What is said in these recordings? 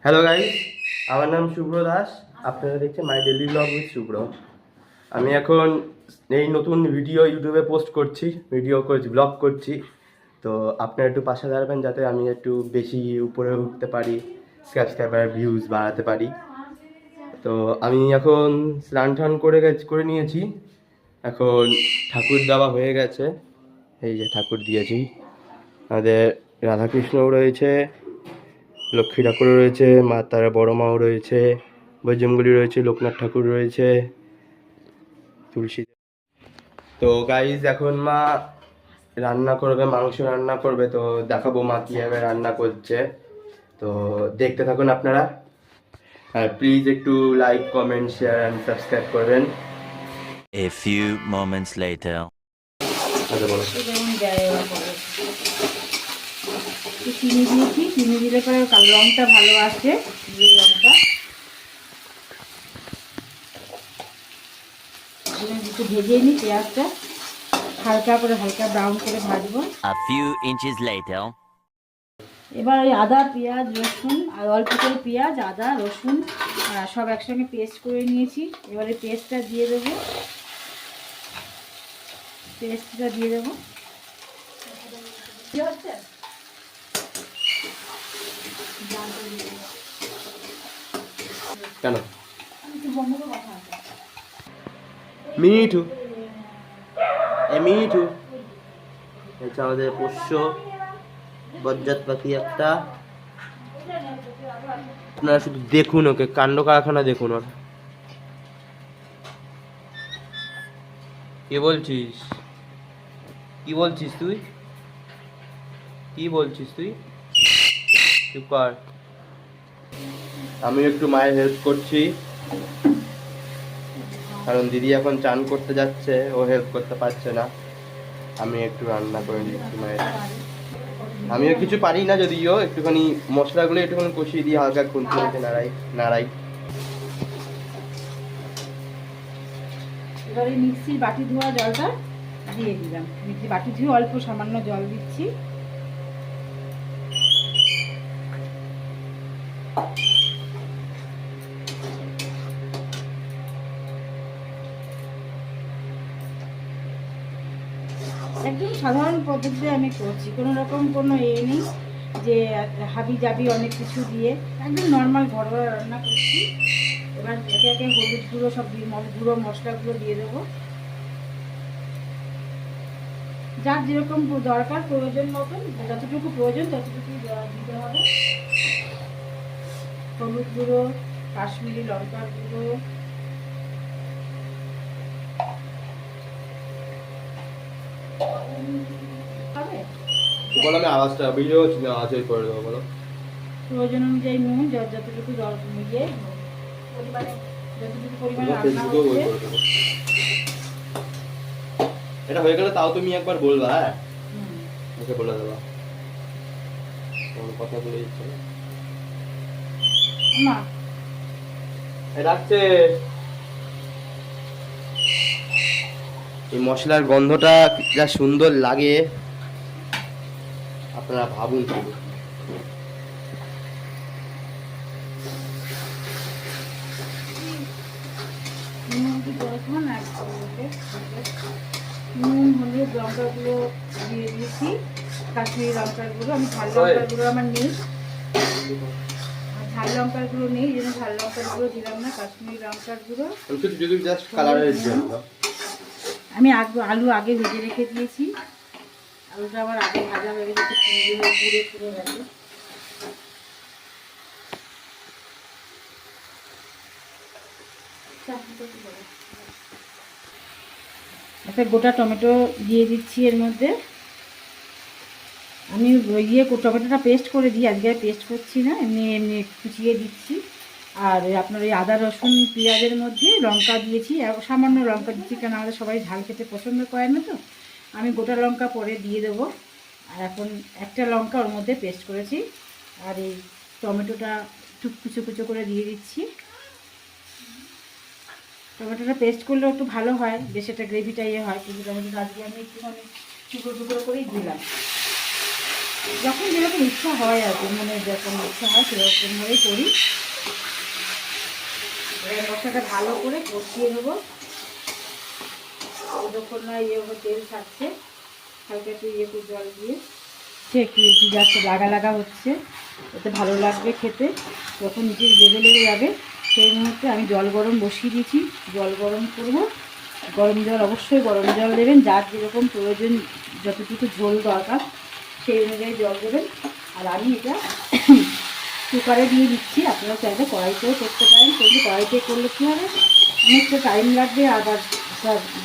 Hello guys, আমার নাম শুভ্র দাস। আপনারা দেখছেন মাই ডেইলি ব্লগ উইথ শুভ্র। আমি এখন এই নতুন ভিডিও ইউটিউবে পোস্ট করছি, ব্লগ করছি। তো আপনারা একটু পাশে দাঁড়াবেন যাতে আমি একটু বেশি উপরে উঠতে পারি, সাবস্ক্রাইবার ভিউজ বাড়াতে পারি। তো আমি এখন স্নান টান করে নিয়েছি। এখন ঠাকুর দেওয়া হয়ে গেছে। এই যে ঠাকুর দিয়েছি, আমাদের রাধাকৃষ্ণও রয়েছে, লক্ষ্মী ঠাকুরও রয়েছে, মা তারা বড় মাও রয়েছে, বৈজমগুলি রয়েছে, লোকনাথ ঠাকুর রয়েছে, তুলসী। তো গাইজ এখন মা রান্না করবে, মাংস রান্না করবে। তো দেখাবো মা কীভাবে রান্না করছে। তো দেখতে থাকুন আপনারা। আর প্লিজ একটু like, comment, share and subscribe করবেন। A few moments later. আচ্ছা বলো। চিনি দিয়েছি, চিনি দিলে পরে রঙটা ভালো আসে। রঙটা একটু ভেজে নিই, পেঁয়াজটা হালকা ব্রাউন করে ভাজবো। A few inches later. এবার ওই আদা, পেঁয়াজ, রসুন আর অল্প করে পেঁয়াজ, আদা, রসুন সব একসঙ্গে পেস্ট করে নিয়েছি। এবারে পেস্টটা দিয়ে দেবো। কেন মিঠু মিঠু হচ্ছে আমাদের পোষ্য বজ্জাত পাখি একটা। আপনারা শুধু দেখুন ওকে, কাণ্ড কারখানা দেখুন ওর। কি বলছিস তুই? চুপ কর। আমি একটু মায়ের হেল্প করছি, কারণ দিদি এখন চান করতে যাচ্ছে, ও হেল্প করতে পারছে না। আমি একটু রান্না করে দিচ্ছি মায়ের। আমিও কিছু পারি না, যদিও একটুখানি মশলাগুলো একটুখানি কষিয়ে দিয়ে হালকা খুন্তি নাড়াই। এবারে মিক্সির বাটি ধোয়া জলটা দিয়ে দিলাম। মিক্সির বাটি ধুয়ে অল্প সামান্য জল দিচ্ছি। একদম সাধারণ পদ্ধতিতে আমি করছি, কোনো রকম কোনো নেই যে হাবি জাবি অনেক কিছু দিয়ে, একদম নর্মাল ঘরোয়া রান্না করছি। এবার একে একে হলুদ গুঁড়ো, সব গুঁড়ো মশলাগুলো দিয়ে দেবো। যার যেরকম দরকার, প্রয়োজন মতন, যতটুকু প্রয়োজন ততটুকুই দিতে হবে। হলুদ গুঁড়ো, কাশ্মীরি লঙ্কার গুঁড়ো, বলো, আমি আওয়াজটা ভিডিও আওয়াজই করে দেবো। বলো। প্রয়োজন অনুযায়ী নুন, যতটুকু মিলিয়ে পরিমাণে, যতটুকু পরিমাণে রান্না হচ্ছে। এটা হয়ে গেলে তাও তুমি একবার বলবা। হ্যাঁ, ওকে বলে দেবা, কথা বলে দিচ্ছে না রাখছে। এই মশলার গন্ধটা যা সুন্দর লাগে আপনারা ভাবুন। নুন, হলুদ, লঙ্কার গুঁড়ো দিয়ে দিয়েছি, কাশ্মীরি লঙ্কার গুঁড়ো। আমি ঝাল লঙ্কার গুঁড়ো আমার নেই, ঝাল লঙ্কার গুঁড়ো নেই, এই জন্য ঝাল লঙ্কার গুঁড়ো দিলাম না। কাশ্মীরি লঙ্কার গুঁড়ো। আমি আলু আগে ভেজে রেখে দিয়েছি। আলুটা আমার আগে ভাজা হয়ে গেছে, পুড়ে গেছে। একটা গোটা টমেটো দিয়ে দিচ্ছি এর মধ্যে। আমি টমেটোটা পেস্ট করে দিই, আজকে পেস্ট করছি না, এমনি কুচিয়ে দিচ্ছি। আর আপনার এই আদা রসুন পেঁয়াজের মধ্যে লঙ্কা দিয়েছি, সামান্য লঙ্কা দিচ্ছি, কারণ আমাদের সবাই ঝাল খেতে পছন্দ করে না। তো আমি গোটা লঙ্কা পরে দিয়ে দেবো। আর এখন একটা লঙ্কা ওর মধ্যে পেস্ট করেছি, আর এই টমেটোটা একটু কুচো করে দিয়ে দিচ্ছি। টমেটোটা পেস্ট করলেও একটু ভালো হয়, বেশ একটা গ্রেভিটা হয়, কিন্তু টমেটোটা আজকে আমি একটুখানি টুকরো করেই দিলাম। যখন যেরকম ইচ্ছা হয় আর কি, মানে যখন ইচ্ছা হয় সেরকমভাবেই করি। এবার মশলাটা ভালো করে কষিয়ে নেবো, যতক্ষণ না তেল ছাড়ছে, হালকা একটু একটু জল দিয়ে একটু একটু জাস্ট লাগা লাগা হচ্ছে, এতে ভালো লাগবে খেতে। যখন নিচে লেগে লেগে যাবে সেই মুহূর্তে আমি জল গরম বসিয়ে দিয়েছি, জল গরম করব। গরম জল, অবশ্যই গরম জল দেবেন, যার যেরকম প্রয়োজন, যতটুকু ঝোল দরকার সেই অনুযায়ী জল দেবেন। আর আমি এটা কুকারে দিয়ে দিচ্ছি, আপনারা চাইলে কড়াইতেও করতে পারেন, কিন্তু কড়াইতে করলে কী হবে, অনেকটা টাইম লাগবে, আবার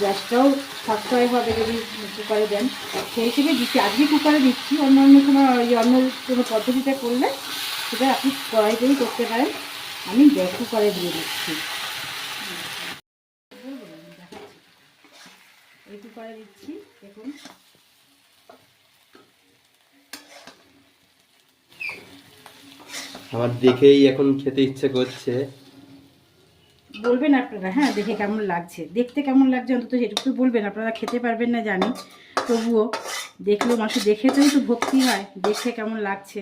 গ্যাসটাও সাশ্রয় হবে যদি কুকারে দেন। সেই হিসেবে দিচ্ছি, আজকে কুকারে দিচ্ছি, অন্য অন্য সময় অন্য কোনো পদ্ধতিতে করলে সেটা আপনি কড়াইতেই করতে পারেন। আমি কুকারে দিয়ে দিচ্ছি, এই কুকারে দিচ্ছি। দেখুন আমার দেখেই এখন খেতে ইচ্ছে করছে। বলবেন আপনারা, হ্যাঁ, দেখে কেমন লাগছে, দেখতে কেমন লাগছে অন্তত সেটুকু বলবেন। আপনারা খেতে পারবেন না জানি, তবুও দেখলেও মানুষ দেখে তোই তো ভক্তি হয়, দেখে কেমন লাগছে।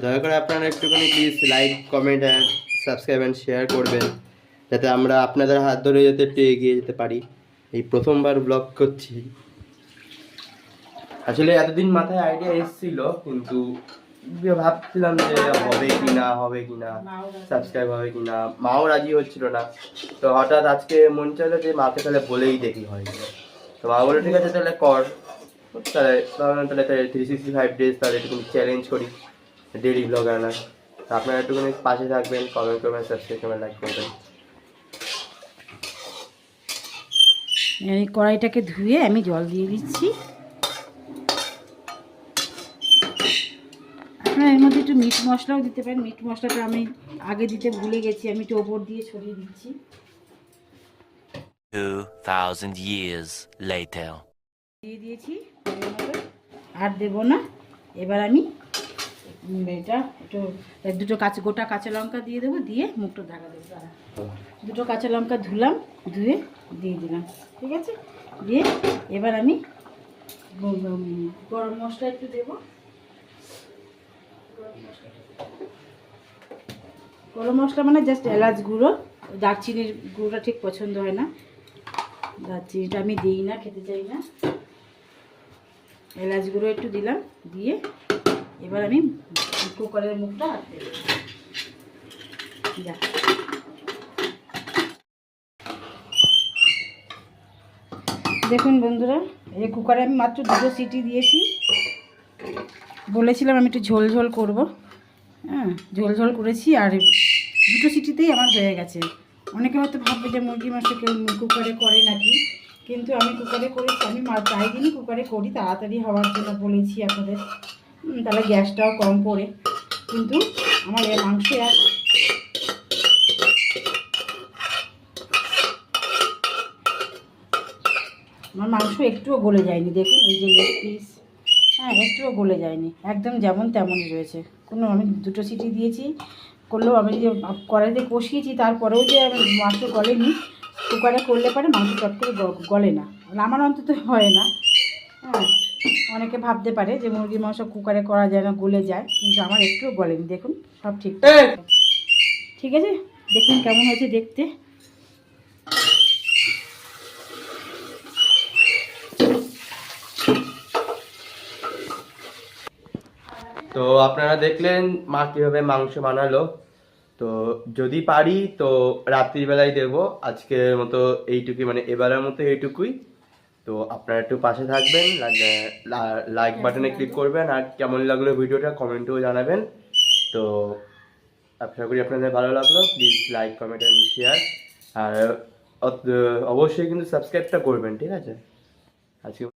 দয়া করে আপনারা একটুখানি please like, comment and subscribe and share করবেন, যাতে আমরা আপনাদের হাত ধরে যাতে একটু এগিয়ে যেতে পারি। এই প্রথমবার ব্লগ করছি, আসলে এতদিন মাথায় আইডিয়া এসেছিল, কিন্তু ভাবছিলাম যে হবে কি না, হবে কি না, সাবস্ক্রাইব হবে কি না, মাও রাজি হচ্ছিল না। তো হঠাৎ আজকে মন চাইলো যে মাকে তাহলে বলেই দেখি হয় কিনা। তো মা বলে ঠিক আছে তাহলে কর। তাহলে ভাবলাম তাহলে 365 ডেজ তাহলে একটু চ্যালেঞ্জ করি, ডেইলি ব্লগ আনার। তো আপনারা একটুখানি পাশে থাকবেন, কমেন্ট করবেন, সাবস্ক্রাইব করবেন, লাইক করবেন। এই কড়াইটাকে ধুয়ে আমি জল দিয়ে দিচ্ছি। আপনারা এর মধ্যে একটু মিট মশলাও দিতে পারেন, মিট মশলাটা আমি আগে দিতে ভুলে গেছি, আমি একটু ওপর দিয়ে ছড়িয়ে দিচ্ছি। 2000 years later. দিয়ে দিয়েছি, আর দেবো না। এবার আমি এটা একটু দুটো গোটা কাঁচা লঙ্কা দিয়ে দেবো, দিয়ে মুখটা ঢাকা দেবো। দুটো কাঁচা লঙ্কা ধুলাম, ধুয়ে দিয়ে দিলাম, ঠিক আছে। দিয়ে এবার আমি গরম মশলা একটু দেবো। গরম মশলা মানে জাস্ট এলাচ গুঁড়ো, দারচিনির গুঁড়োটা ঠিক পছন্দ হয় না, দারচিনিটা আমি দিই না, খেতে চাই না। এলাচ গুঁড়ো একটু দিলাম, দিয়ে এবার আমি কুকারের মুখটা হাত দেবো। দেখুন বন্ধুরা, এই কুকারে আমি মাত্র 2 সিটি দিয়েছি। বলেছিলাম আমি একটু ঝোল ঝোল করবো, হ্যাঁ, ঝোল ঝোল করেছি, আর 2 সিটিতেই আমার হয়ে গেছে। অনেকে হয়তো ভাববে যে মুরগি মাংস কেউ কুকারে করে নাকি, কিন্তু আমি কুকারে করেছি। আমি প্রায় দিনই কুকারে করি, তাড়াতাড়ি হওয়ার জন্য বলেছি আপনাদের, তাহলে গ্যাসটাও কম পড়ে। কিন্তু আমার এই মাংস আমার মাংস একটুও গলে যায়নি। দেখুন এই যে লেগ পিস, হ্যাঁ, একটুও গলে যায়নি, একদম যেমন তেমনই রয়েছে। আমি 2 সিটি দিয়েছি, করলেও আমি যে কড়াইতে কষিয়েছি তারপরেও যে মাংস গলেনি, কুকারে করলে পরে মাংস চট করে গলে না, আমার অন্তত হয় না। হ্যাঁ, অনেকে ভাবতে পারে যে মুরগির মাংস কুকারে করা যায় না, গলে যায়, কিন্তু আমার একটুও গলেনি। দেখুন সব ঠিক ঠিক আছে। দেখুন কেমন হয়েছে দেখতে। তো আপনারা দেখলেন মা কীভাবে মাংস বানালো। তো যদি পারি তো রাত্রিবেলায় দেবো। আজকের মতো এইটুকুই, মানে এবারের মতো এইটুকুই। তো আপনারা একটু পাশে থাকবেন, লাইক বাটনে ক্লিক করবেন, আর কেমন লাগলো ভিডিওটা কমেন্টেও জানাবেন। তো আশা করি আপনাদের ভালো লাগলো। Please like, comment and share, আর অবশ্যই কিন্তু সাবস্ক্রাইবটা করবেন, ঠিক আছে। আজকে